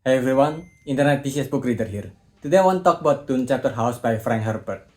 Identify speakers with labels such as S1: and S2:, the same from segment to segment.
S1: Hey everyone, Internet PCS book reader here. Today I want to talk about Dune Chapterhouse by Frank Herbert.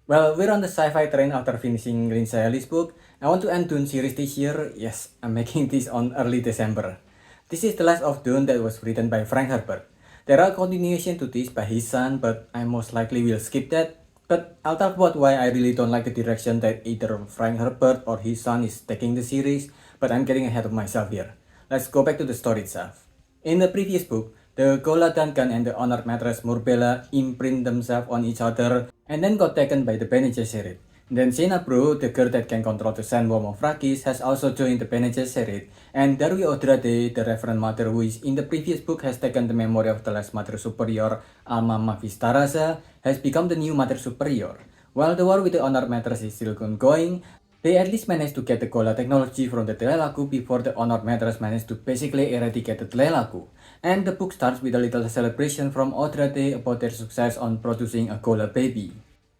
S1: Well, we're on the sci-fi train after finishing Lindsay Ellis' book. I want to end Dune series this year. Yes, I'm making this on early December. This is the last of Dune that was written by Frank Herbert. There are continuation to this by his son, but I most likely will skip that. But I'll talk about why I really don't like the direction that either Frank Herbert or his son is taking the series, but I'm getting ahead of myself here. Let's go back to the story itself. In the previous book, the Gola Duncan and the honored matress Murbella imprint themselves on each other and then got taken by the Bene Gesserit. Then Sena Bro, the girl that can control the sandworm of Rakis, has also joined the Bene Gesserit, and Darui Odrade, the Reverend Mother who is in the previous book has taken the memory of the last Mother Superior, Alma Mavistaraza, has become the new Mother Superior. While the war with the honored matress is still ongoing, they at least managed to get the Gola technology from the Tlelaku before the honored matress managed to basically eradicate the Tlelaku. And the book starts with a little celebration from Odrade about their success on producing a Gola baby.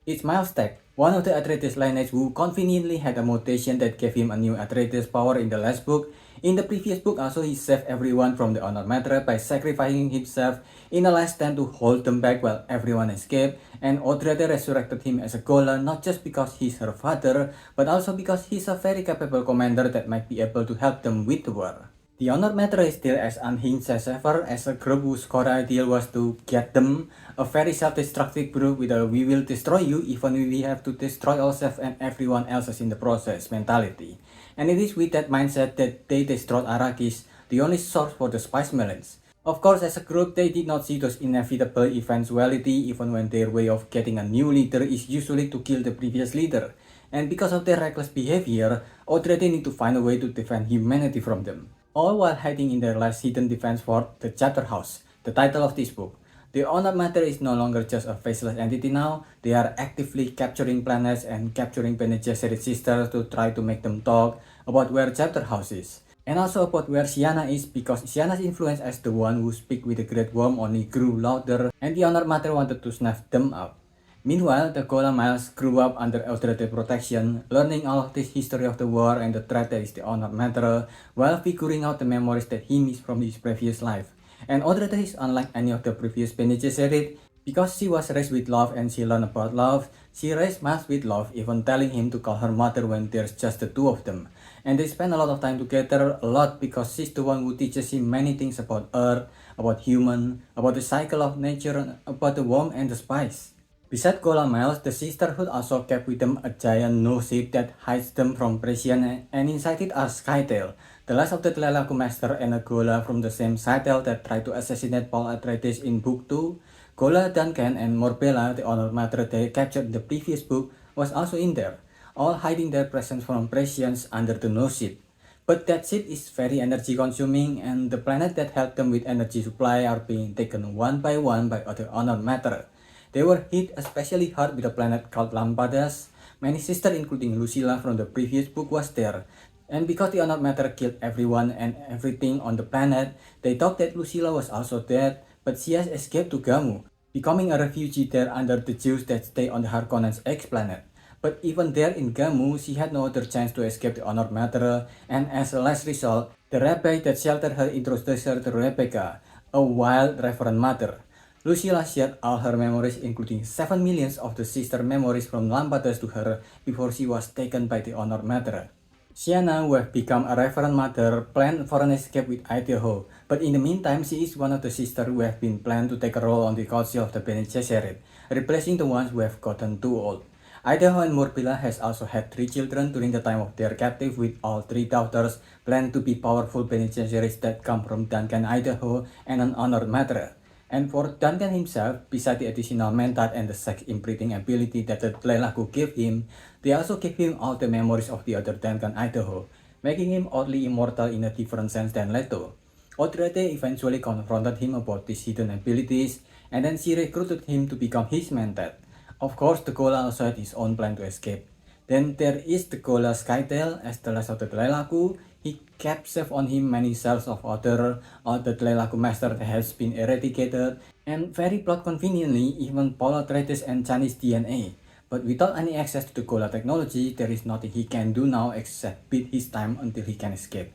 S1: It's Miles Tech, one of the Atreides lineage who conveniently had a mutation that gave him a new Atreides power in the last book. In the previous book also he saved everyone from the Honor Matter by sacrificing himself in a last stand to hold them back while everyone escaped, and Odrade resurrected him as a Gola not just because he's her father, but also because he's a very capable commander that might be able to help them with the war. The Honor Matter is still as unhinged as ever, as a group whose core ideal was to get them, a very self-destructive group with a "we will destroy you even if we have to destroy ourselves and everyone else in the process" mentality. And it is with that mindset that they destroyed Arrakis, the only source for the spice melons. Of course, as a group, they did not see those inevitable eventuality even when their way of getting a new leader is usually to kill the previous leader. And because of their reckless behavior, Odrade need to find a way to defend humanity from them, all while hiding in their last hidden defense fort, the Chapterhouse, the title of this book. The Honored Matter is no longer just a faceless entity now, they are actively capturing planets and capturing Bene Gesserit sisters to try to make them talk about where Chapterhouse is. And also about where Sienna is, because Sienna's influence as the one who speak with the Great Worm only grew louder, and the Honored Matter wanted to snuff them out. Meanwhile, the Gola Miles grew up under Eldrade protection, learning all of this history of the war and the threat that is the Honored Matter, while figuring out the memories that he missed from his previous life. And Eldrade is unlike any of the previous Bene Gesserit, because she was raised with love and she learned about love. She raised Miles with love, even telling him to call her mother when there's just the two of them. And they spend a lot of time together, a lot, because she's the one who teaches him many things about Earth, about human, about the cycle of nature, and about the warmth and the spice. Besides Gola Miles, the Sisterhood also kept with them a giant nose ship that hides them from Presian, and inside it are Skytail, the last of the Tlelaku Master and a Gola from the same Scytale that tried to assassinate Paul Atreides in Book 2. Gola Duncan and Morbella, the Honored Matter they captured in the previous book, was also in there, all hiding their presence from Presians under the nose ship. But that ship is very energy consuming, and the planet that helped them with energy supply are being taken one by other Honored Matter. They were hit especially hard with a planet called Lampadas. Many sisters including Lucilla from the previous book was there. And because the Honored Matter killed everyone and everything on the planet, they thought that Lucilla was also dead, but she has escaped to Gamu, becoming a refugee there under the Jews that stay on the Harkonnens' X-planet. But even there in Gamu, she had no other chance to escape the Honored Matter, and as a last result, the rabbi that sheltered her introduced her to Rebecca, a wild Reverend Mother. Lucilla shared all her memories, including 7 million of the sister memories from Lampadas to her before she was taken by the Honored Matter. Sienna, who have become a Reverend Mother, planned for an escape with Idaho, but in the meantime she is one of the sisters who have been planned to take a role on the council of the Bene Gesserit, replacing the ones who have gotten too old. Idaho and Morbilla has also had 3 children during the time of their captive, with all 3 daughters planned to be powerful Bene Gesserits that come from Duncan Idaho and an Honored Matter. And for Duncan himself, besides the additional mentat and the sex imprinting ability that the Tlelaku gave him, they also gave him all the memories of the other Duncan Idaho, making him oddly immortal in a different sense than Leto. Odrade eventually confronted him about these hidden abilities, and then she recruited him to become his mentat. Of course, the Gola also had his own plan to escape. Then there is the Gola Skytail, as the last of the Tlelaku. He kept safe on him many cells of other the Tlelaku Master that has been eradicated, and very plot conveniently, even Paul Atreides and Chinese DNA. But without any access to the Gola technology, there is nothing he can do now except beat his time until he can escape.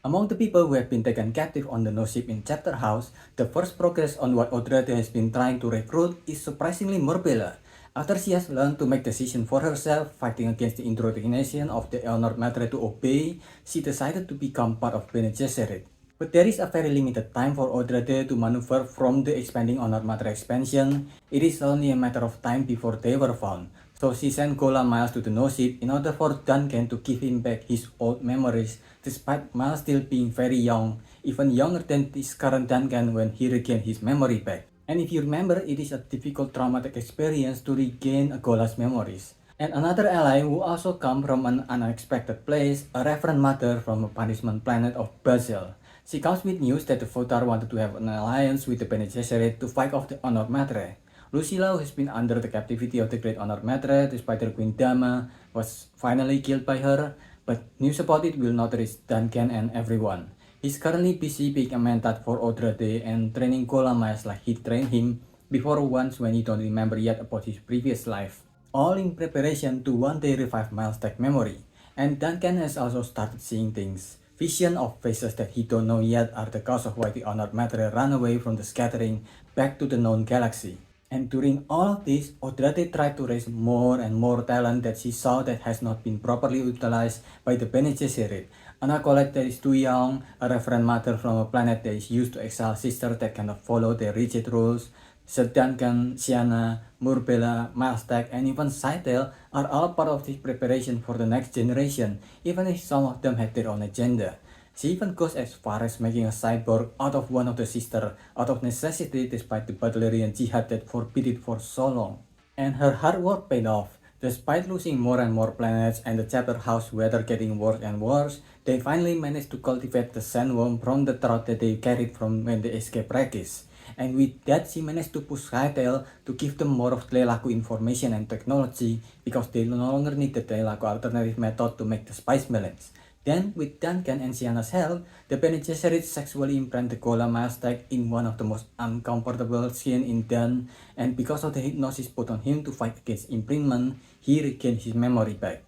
S1: Among the people who have been taken captive on the no ship in Chapterhouse, the first progress on what Odrethe has been trying to recruit is surprisingly Morbella. After she has learned to make decisions for herself, fighting against the indoctrination of the Honored Matre to obey, she decided to become part of Bene Gesserit. But there is a very limited time for Odrethe to maneuver from the expanding Honored Matre expansion. It is only a matter of time before they were found. So she sent Gola Miles to the no ship in order for Duncan to give him back his old memories, despite Miles still being very young, even younger than his current Duncan when he regained his memory back. And if you remember, it is a difficult traumatic experience to regain Gola's memories. And another ally who also come from an unexpected place, a Reverend Mother from a punishment planet of Basel. She comes with news that the Votar wanted to have an alliance with the Bene Gesserit to fight off the Honored Matre. Lucilla, who has been under the captivity of the Great Honored Matre despite her Queen Dama, was finally killed by her, but news about it will not reach Duncan and everyone. He's currently busy being a mentat for Odrethe and training Golamias like he trained him before once when he don't remember yet about his previous life. All in preparation to one day revive Miles' tech memory. And Duncan has also started seeing things. Vision of faces that he don't know yet are the cause of why the Honored Matre ran away from the scattering back to the known galaxy. And during all of this, Odrethe tried to raise more and more talent that she saw that has not been properly utilized by the Bene Gesserit. An acolyte that is too young, a Reverend Mother from a planet that is used to exile sisters that cannot follow their rigid rules, Sir Duncan, Sienna, Murbella, Milestech, and even Scytale are all part of this preparation for the next generation, even if some of them had their own agenda. She even goes as far as making a cyborg out of one of the sisters out of necessity despite the Butlerian jihad that forbid it for so long. And her hard work paid off. Despite losing more and more planets and the Chapterhouse weather getting worse and worse, they finally managed to cultivate the sandworm from the drought that they carried from when they escaped Rakis. And with that, she managed to push Scytale to give them more of Tleilaku information and technology because they no longer need the Tleilaku alternative method to make the spice melons. Then, with Duncan and Sienna's help, the Bene Gesserit sexually implant the Gola Milestech in one of the most uncomfortable scenes in Dune, and because of the hypnosis put on him to fight against imprisonment, he regained his memory back.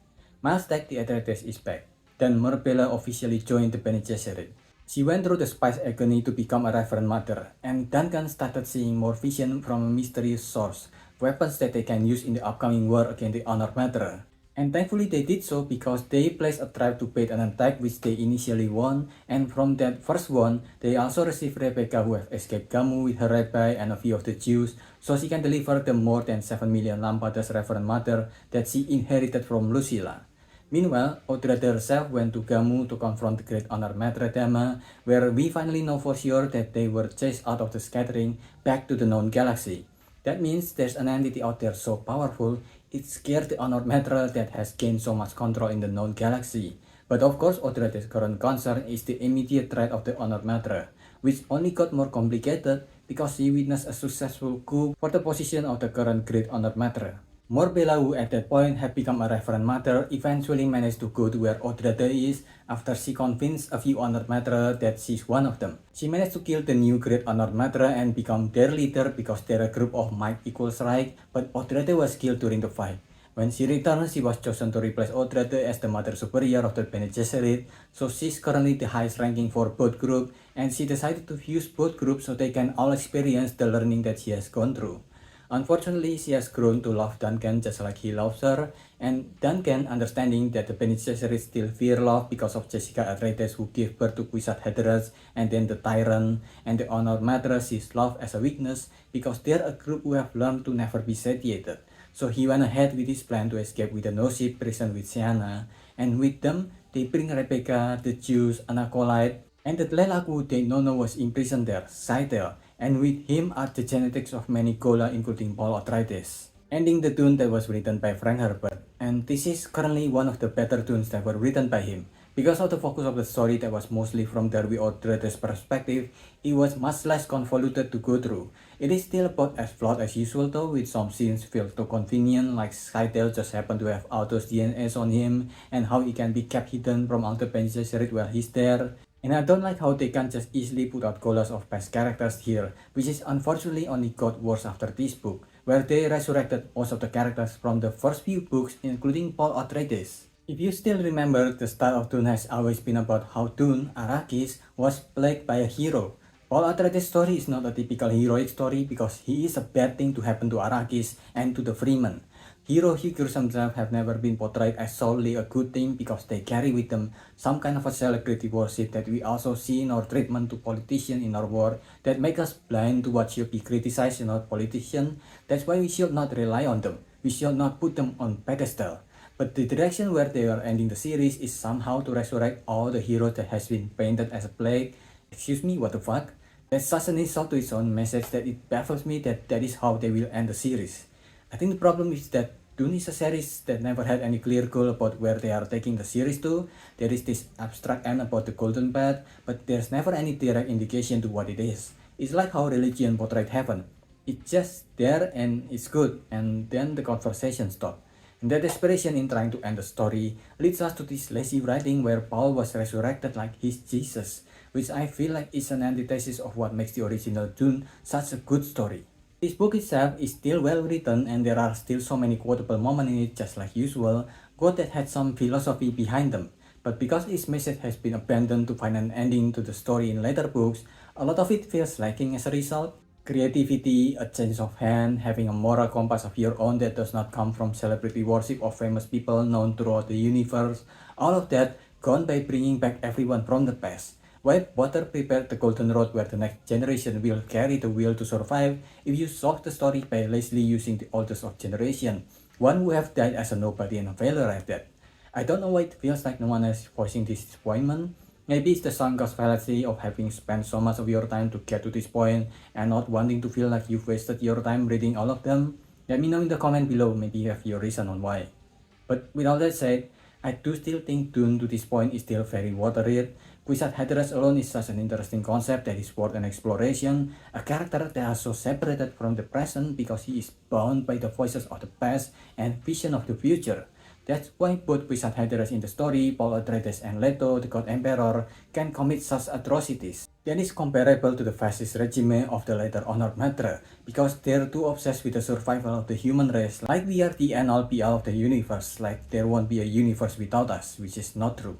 S1: Milestech the Atreides is back. Then Murbella officially joined the Bene Gesserit. She went through the spice agony to become a Reverend Mother, and Duncan started seeing more vision from a mysterious source, weapons that they can use in the upcoming war against the Honored Matre. And thankfully they did so because they placed a trap to bait an attack which they initially won, and from that first one, they also received Rebecca who have escaped Gamu with her rabbi and a few of the Jews, so she can deliver the more than 7 million Lampadas Reverend Mother that she inherited from Lucilla. Meanwhile, Odrethe herself went to Gamu to confront the Great Honored Matre Dama, where we finally know for sure that they were chased out of the scattering back to the known galaxy. That means there's an entity out there so powerful, it scared the Honored Matre that has gained so much control in the known galaxy. But of course, Odrethe's current concern is the immediate threat of the Honored Matre, which only got more complicated because she witnessed a successful coup for the position of the current Great Honored Matre. Morbella, who at that point had become a Reverend Mother, eventually managed to go to where Odrethe is after she convinced a few Honored Matre that she's one of them. She managed to kill the new Great Honored Matre and become their leader because they're a group of might equals right, but Odrethe was killed during the fight. When she returned, she was chosen to replace Odrethe as the Mother Superior of the Bene Gesserit, so she's currently the highest ranking for both groups, and she decided to fuse both groups so they can all experience the learning that she has gone through. Unfortunately, she has grown to love Duncan just like he loves her, and Duncan, understanding that the Bene Gesserit still fear love because of Jessica Atreides who gave birth to Kwisatz Haderach and then the Tyrant, and the Honored Matre sees love as a weakness because they're a group who have learned to never be satiated. So he went ahead with his plan to escape with the no-ship prison with Sienna, and with them, they bring Rebecca, the Jews, an acolyte, and the Tleilaku they don't know was imprisoned there, Scytale, and with him are the genetics of many Gola including Paul Atreides. Ending the Dune that was written by Frank Herbert, and this is currently one of the better tunes that were written by him. Because of the focus of the story that was mostly from Darby Odrethe's perspective, it was much less convoluted to go through. It is still about as flawed as usual though, with some scenes feel too convenient, like Scytale just happened to have Alto's DNAs on him, and how he can be kept hidden from Alto Bene Gesserit while he's there. And I don't like how they can't just easily put out colas of past characters here, which is unfortunately only got worse after this book, where they resurrected most of the characters from the first few books including Paul Atreides. If you still remember, the start of Dune has always been about how Dune, Arrakis, was plagued by a hero. Paul Atreides' story is not a typical heroic story because he is a bad thing to happen to Arrakis and to the Freemen. Hero figures themselves have never been portrayed as solely a good thing because they carry with them some kind of a celebrity worship that we also see in our treatment to politicians in our war that make us blind to what should be criticized in our politicians. That's why we should not rely on them. We should not put them on pedestal. But the direction where they are ending the series is somehow to resurrect all the heroes that has been painted as a plague. Excuse me, what the fuck? That's such an insult to its own message that it baffles me that that is how they will end the series. I think the problem is that Dune is a series that never had any clear goal about where they are taking the series to. There is this abstract end about the golden path, but there's never any direct indication to what it is. It's like how religion portrayed heaven. It's just there and it's good, and then the conversation stops. And that desperation in trying to end the story leads us to this lazy writing where Paul was resurrected like he's Jesus, which I feel like is an antithesis of what makes the original Dune such a good story. This book itself is still well written and there are still so many quotable moments in it just like usual, quotes that had some philosophy behind them. But because its message has been abandoned to find an ending to the story in later books, a lot of it feels lacking as a result. Creativity, a change of hand, having a moral compass of your own that does not come from celebrity worship of famous people known throughout the universe, all of that gone by bringing back everyone from the past. Whitewater prepared the golden road where the next generation will carry the will to survive if you solve the story by lazily using the oldest of generation, one who have died as a nobody and a failure at that. I don't know why it feels like no one is voicing this disappointment. Maybe it's the sunk cost fallacy of having spent so much of your time to get to this point and not wanting to feel like you've wasted your time reading all of them. Let me know in the comment below, maybe you have your reason on why. But with all that said, I do still think Dune to this point is still very worth a read. Wizard Hatteras alone is such an interesting concept that is worth an exploration, a character that is so separated from the present because he is bound by the voices of the past and vision of the future. That's why both Wizard Hatteras in the story, Paul Atreides and Leto, the God Emperor, can commit such atrocities. That is comparable to the fascist regime of the later Honored Matter, because they're too obsessed with the survival of the human race, like we are the end all be all of the universe, like there won't be a universe without us, which is not true.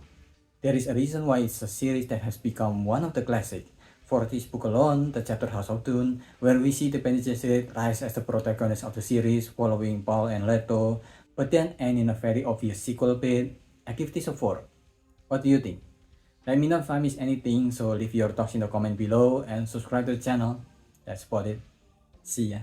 S1: There is a reason why it's a series that has become one of the classics. For this book alone, the chapterhouse of Dune, where we see the Bene Gesserit rise as the protagonist of the series following Paul and Leto, but then end in a very obvious sequel bit, I give this a 4. What do you think? Let me know if I missed anything, so leave your thoughts in the comment below and subscribe to the channel. That's about it. See ya.